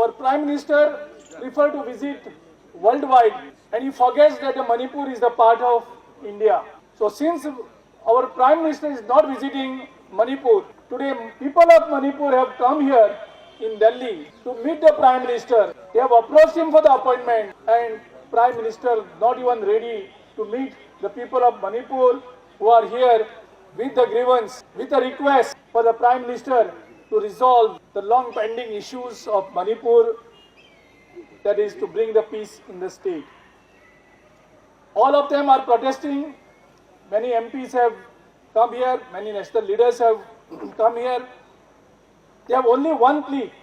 Our Prime Minister prefer to visit worldwide and he forgets that the Manipur is the part of India. So since our Prime Minister is not visiting Manipur, today people of Manipur have come here in Delhi to meet the Prime Minister. They have approached him for the appointment and Prime Minister not even ready to meet the people of Manipur who are here with the grievance, with a request for the Prime Minister to resolve the long pending issues of Manipur, that is to bring the peace in the state. All of them are protesting. Many MPs have come here, many national leaders have come here. They have only one plea.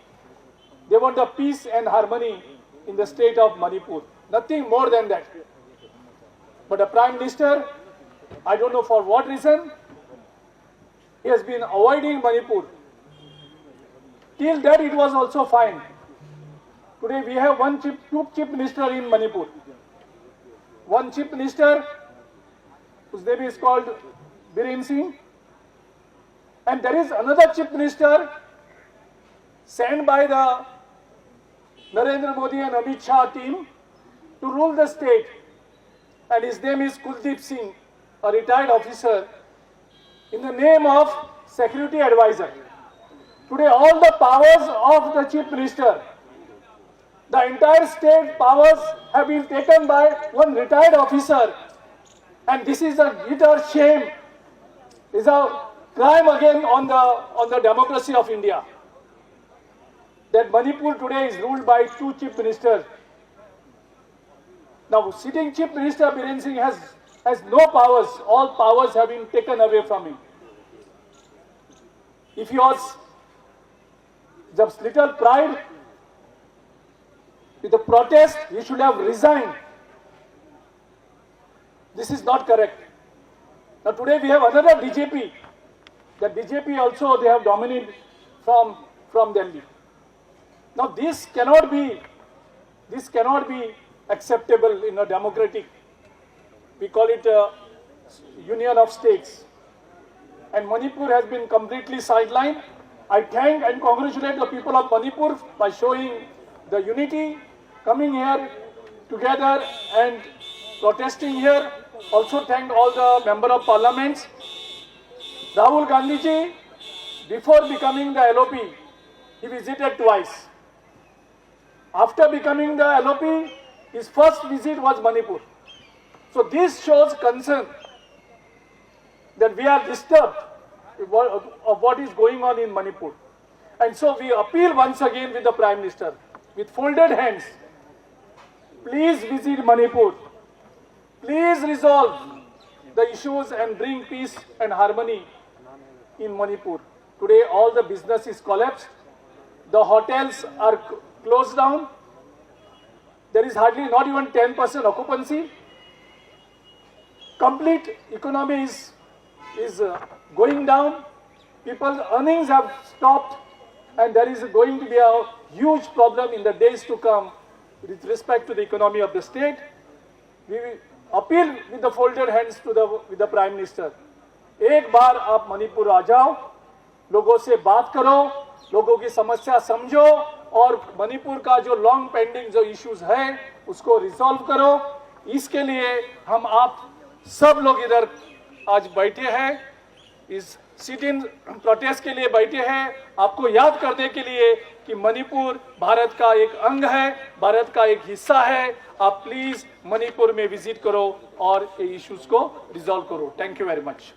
They want the peace and harmony in the state of Manipur. Nothing more than that. But the Prime Minister, I don't know for what reason, he has been avoiding Manipur. Till that it was also fine. Today we have two chief minister in Manipur. One chief minister whose name is called Biren Singh, and there is another chief minister sent by the Narendra Modi and Amit Shah team to rule the state, and his name is Kuldeep Singh, a retired officer in the name of security advisor. Today all the powers of the chief minister, the entire state powers have been taken by one retired officer, and this is a bitter shame, is a crime again on the democracy of India. That Manipur today is ruled by two chief ministers. Now sitting chief minister Biren Singh has no powers, all powers have been taken away from him. If he was just little pride, with the protest, he should have resigned. This is not correct. Now today we have another BJP. The BJP also they have dominated from Delhi. Now this cannot be acceptable in a democratic. We call it a union of states. And Manipur has been completely sidelined. I thank and congratulate the people of Manipur by showing the unity, coming here together and protesting here. Also thank all the member of parliaments. Rahul Gandhi ji, before becoming the LOP, he visited twice. After becoming the LOP, his first visit was Manipur. So this shows concern that we are disturbed of what is going on in Manipur. And so we appeal once again with the Prime Minister, with folded hands, please visit Manipur. Please resolve the issues and bring peace and harmony in Manipur. Today all the business is collapsed. The hotels are closed down. There is hardly not even 10% occupancy. Complete economy is going down. People's earnings have stopped, and there is going to be a huge problem in the days to come with respect to the economy of the state. We appeal with the folded hands to with the Prime Minister. एक बार आप मणिपुर आ जाओ, लोगों से बात करो, लोगों की समस्या समझो और मणिपुर का जो लॉन्ग पेंडिंग जो इश्यूज है उसको रिजॉल्व करो. इसके लिए हम आप सब लोग इधर आज बैठे हैं, इस सिट इन प्रोटेस्ट के लिए बैठे हैं, आपको याद करने के लिए कि मणिपुर भारत का एक अंग है, भारत का एक हिस्सा है. आप प्लीज मणिपुर में विजिट करो और ये इश्यूज को रिजॉल्व करो. Thank you very much.